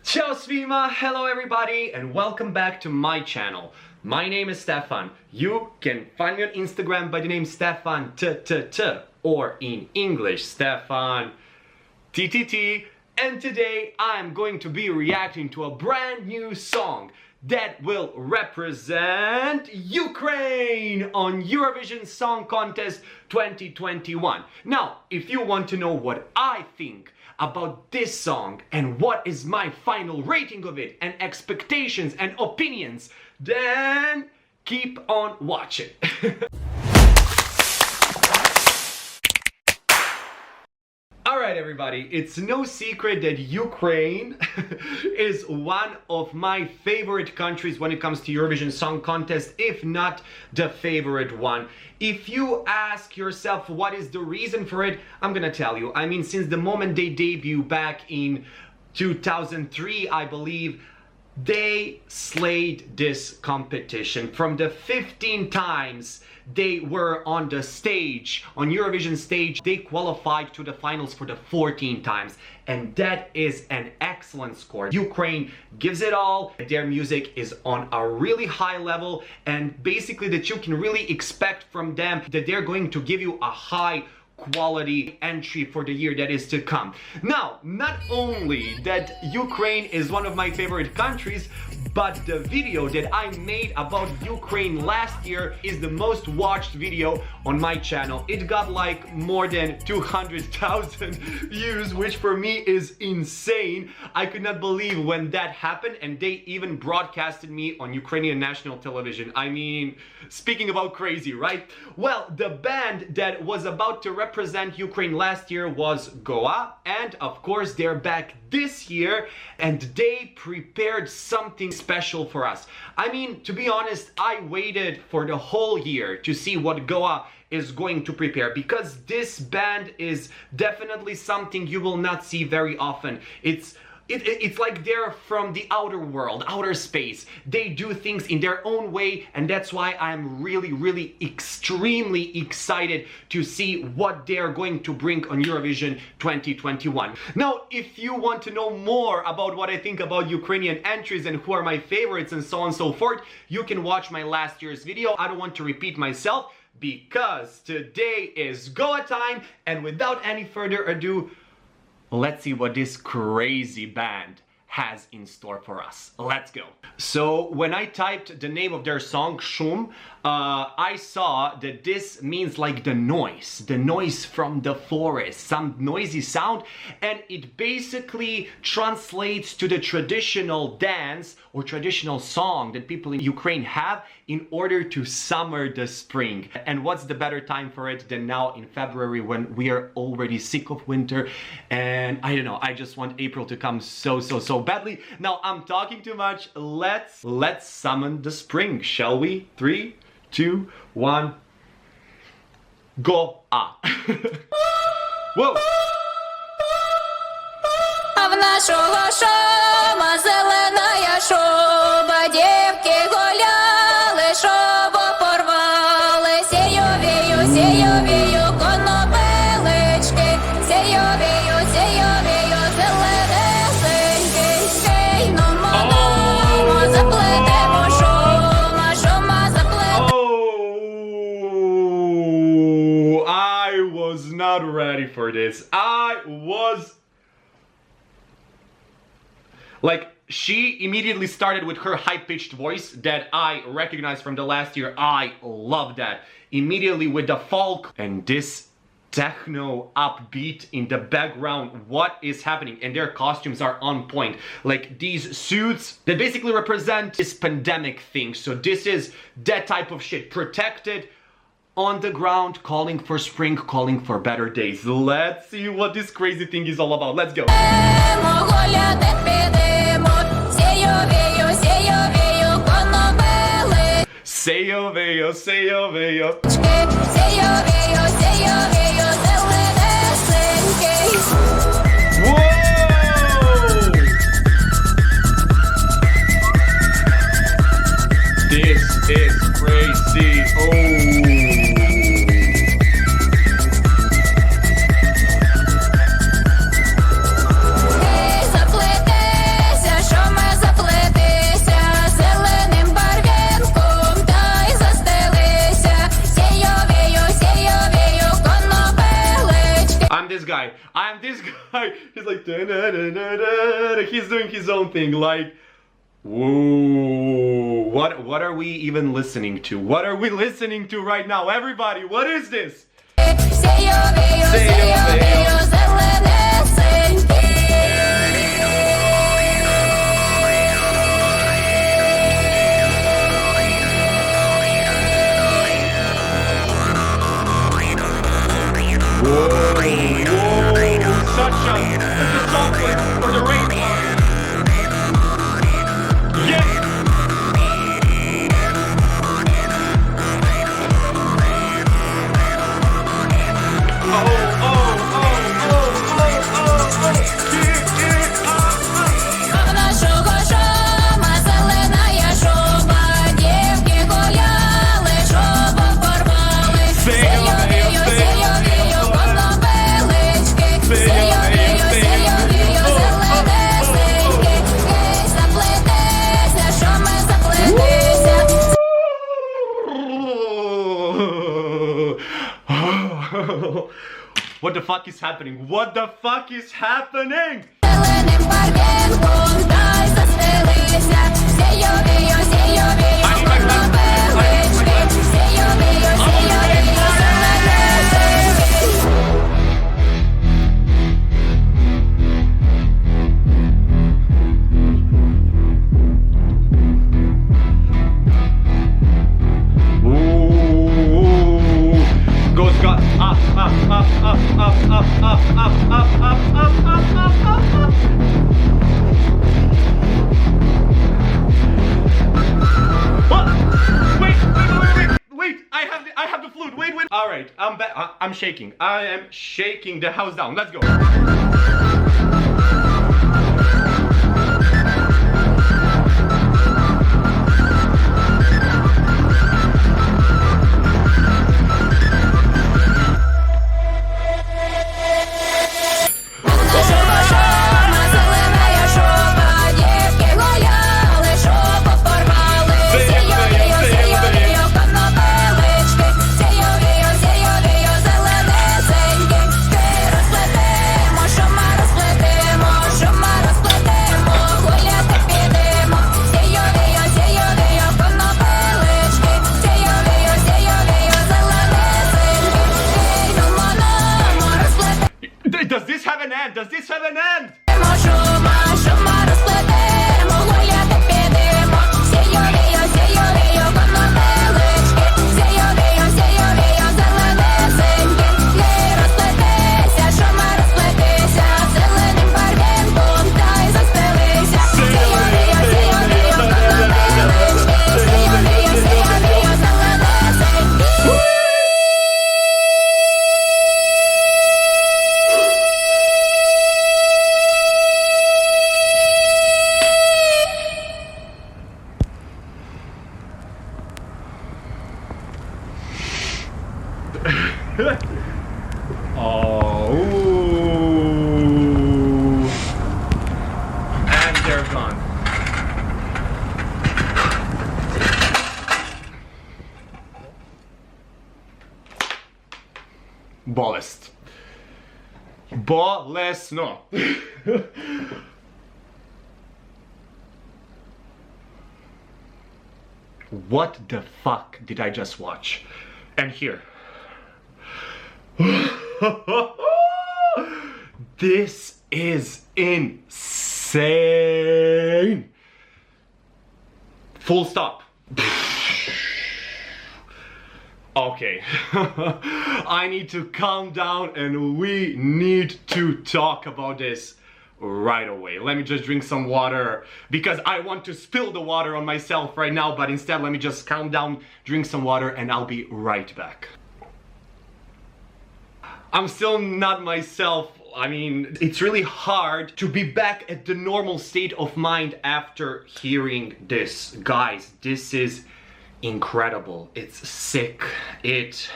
Ciao Svima, hello everybody and welcome back to my channel. My name is Stefan. You can find me on Instagram by the name Stefan or in English Stefan TTT. And today I'm going to be reacting to a brand new song that will represent Ukraine on Eurovision Song Contest 2021. Now, if you want to know what I think about this song and what is my final rating of it and expectations and opinions, then keep on watching. Alright everybody, it's no secret that Ukraine is one of my favorite countries when it comes to Eurovision Song Contest, if not the favorite one. If you ask yourself what is the reason for it, I'm gonna tell you. I mean, since the moment they debuted back in 2003, I believe, they slayed this competition. From the 15 times they were on the stage, on Eurovision stage, they qualified to the finals for the 14 times. And that is an excellent score. Ukraine gives it all. Their music is on a really high level, and basically that you can really expect from them that they're going to give you a high quality entry for the year that is to come. Now, not only that Ukraine is one of my favorite countries, but the video that I made about Ukraine last year is the most watched video on my channel. It got like more than 200,000 views, which for me is insane. I could not believe when that happened, and they even broadcasted me on Ukrainian national television. I mean, speaking about crazy, right? Well, the band that was about to represent Ukraine last year was Goa, and of course they're back this year, and they prepared something special for us. I mean, to be honest, I waited for the whole year to see what Goa is going to prepare, because this band is definitely something you will not see very often. It's like they're from the outer world, outer space. They do things in their own way, and that's why I'm really extremely excited to see what they're going to bring on Eurovision 2021. Now, if you want to know more about what I think about Ukrainian entries and who are my favorites and so on and so forth, you can watch my last year's video. I don't want to repeat myself, because today is Goa time, and without any further ado, let's see what this crazy band has in store for us. Let's go. So when I typed the name of their song, Shum, I saw that this means like the noise from the forest, some noisy sound, and it basically translates to the traditional dance or traditional song that people in Ukraine have in order to summer the spring. And what's the better time for it than now in February, when we are already sick of winter, and I don't know, I just want April to come so badly. Now I'm talking too much. Let's summon the spring, shall we? 3, 2, 1, go! Whoa! А в нашого шома зеленая шуба, дівки гуляли, шобу порвали, сію вію, конопелички, сію вію, зеленесенький, скейно мамо, заплетемо шума заплетемо. Oh, I was not ready for this. Like, she immediately started with her high-pitched voice that I recognized from the last year. I love that. Immediately with the folk and this techno upbeat in the background. What is happening? And their costumes are on point. Like these suits that basically represent this pandemic thing. So this is that type of shit. Protected, on the ground, calling for spring, calling for better days. Let's see what this crazy thing is all about. Let's go. Seyo veyo, seyo veyo. Whoa! This is crazy. Oh. this guy, he's like, da-da-da-da-da. He's doing his own thing, like, whoa, what are we even listening to? What are we listening to right now? Everybody, what is this? Such a song for the rain part. Yes! What the fuck is happening? What the fuck is happening? All right, I'm back. I'm shaking. I am shaking the house down. Let's go. Does this have an end? Does this have an end? Oh, ooh. And they're gone. Bolest. Bolesno. What the fuck did I just watch? And here. This is insane. Full stop. Okay. I need to calm down and we need to talk about this right away. Let me just drink some water because I want to spill the water on myself right now, but instead let me just calm down, drink some water, and I'll be right back. I'm still not myself. I mean, it's really hard to be back at the normal state of mind after hearing this. Guys, this is incredible. It's sick. It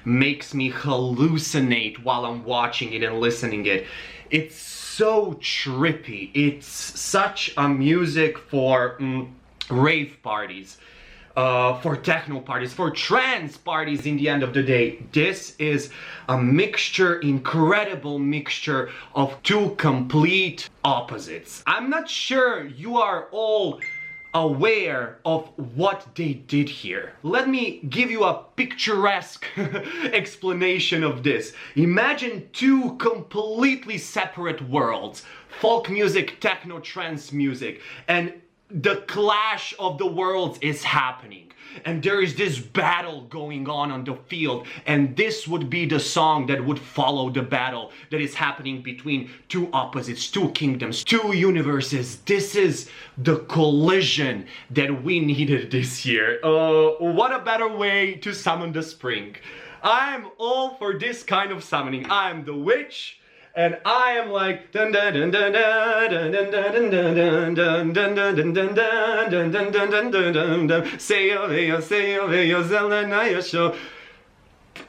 makes me hallucinate while I'm watching it and listening it. It's so trippy. It's such a music for rave parties. for techno parties, for trance parties in the end of the day. This is a mixture, incredible mixture of two complete opposites. I'm not sure you are all aware of what they did here. Let me give you a picturesque explanation of this. Imagine two completely separate worlds, folk music, techno, trance music, and the clash of the worlds is happening. And there is this battle going on the field, and this would be the song that would follow the battle that is happening between two opposites, two kingdoms, two universes. This is the collision that we needed this year. What a better way to summon the spring. I'm all for this kind of summoning. I'm the witch, and I am like dun dun dun dun dun dun dun dun dun dun dun dun dun dun dun dun dun. Say show.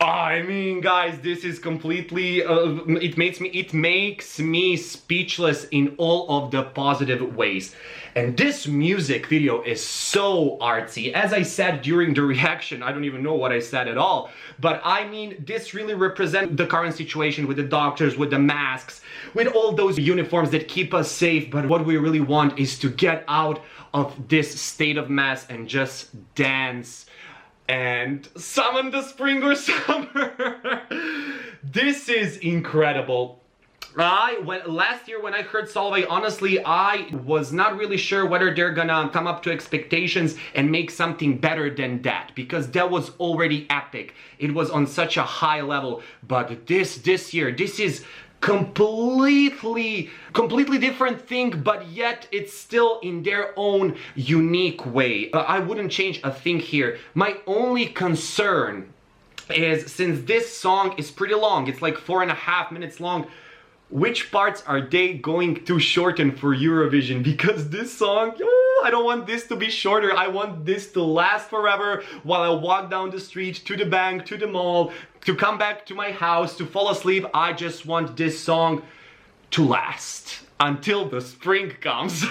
I mean, guys, this is completely it makes me speechless in all of the positive ways. And this music video is so artsy. As I said during the reaction, I don't even know what I said at all, but I mean, this really represents the current situation with the doctors, with the masks, with all those uniforms that keep us safe. But what we really want is to get out of this state of mess and just dance and summon the spring or summer. This is incredible. Last year when I heard Solveig, honestly, I was not really sure whether they're gonna come up to expectations and make something better than that, because that was already epic. It was on such a high level. But this year, this is completely different thing, but yet it's still in their own unique way. I wouldn't change a thing here. My only concern is, since this song is pretty long, it's like 4.5 minutes long, which parts are they going to shorten for Eurovision? Because this song, I don't want this to be shorter. I want this to last forever while I walk down the street, to the bank, to the mall, to come back to my house, to fall asleep. I just want this song to last until the spring comes.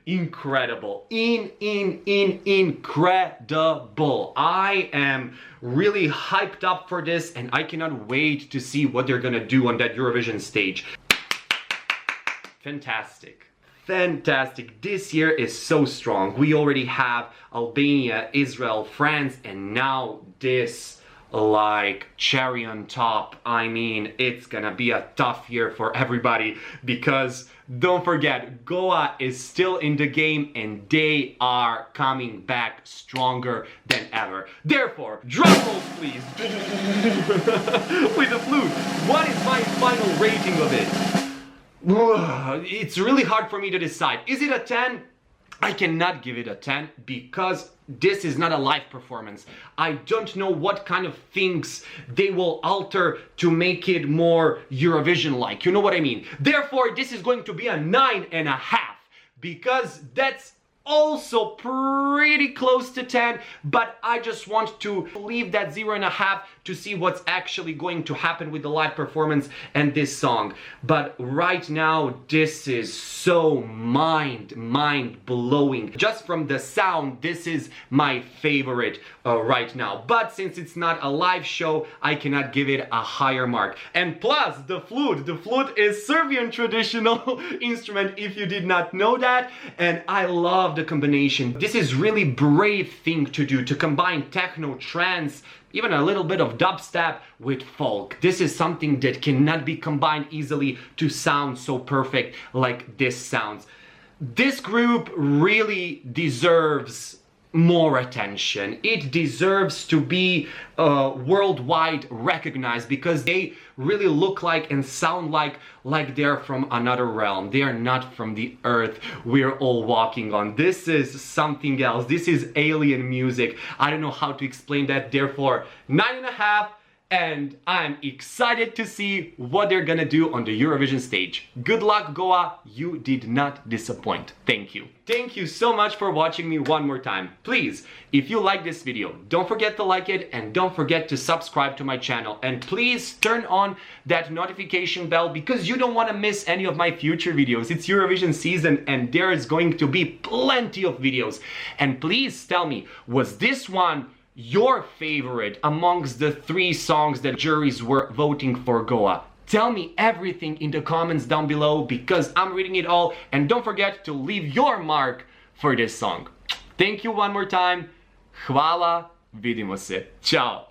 Incredible. Incredible. I am really hyped up for this, and I cannot wait to see what they're gonna do on that Eurovision stage. Fantastic. Fantastic. This year is so strong. We already have Albania, Israel, France, and now this, like, cherry on top. I mean, it's gonna be a tough year for everybody, because don't forget, Goa is still in the game and they are coming back stronger than ever. Therefore, drum rolls please. With the flute. What is my final rating of it? It's really hard for me to decide. Is it a 10? I cannot give it a 10 because this is not a live performance. I don't know what kind of things they will alter to make it more Eurovision-like. You know what I mean? Therefore, this is going to be a 9.5 because that's also pretty close to 10, but I just want to leave that 0.5 to see what's actually going to happen with the live performance and this song. But right now, this is so mind-blowing. Just from the sound, this is my favorite right now. But since it's not a live show, I cannot give it a higher mark. And plus, the flute is Serbian traditional instrument, if you did not know that, and I love the combination. This is really brave thing to do, to combine techno, trance, even a little bit of dubstep with folk. This is something that cannot be combined easily to sound so perfect like this sounds. This group really deserves more attention. It deserves to be worldwide recognized because they really look like and sound like they're from another realm. They are not from the earth we're all walking on. This is something else. This is alien music. I don't know how to explain that. Therefore, 9.5. and I'm excited to see what they're gonna do on the Eurovision stage. Good luck, Goa, you did not disappoint. Thank you. Thank you so much for watching me one more time. Please, if you like this video, don't forget to like it and don't forget to subscribe to my channel. And please turn on that notification bell because you don't want to miss any of my future videos. It's Eurovision season and there is going to be plenty of videos. And please tell me, was this one your favorite amongst the 3 songs that juries were voting for Goa? Tell me everything in the comments down below because I'm reading it all, and don't forget to leave your mark for this song. Thank you one more time. Hvala, vidimo se. Ciao.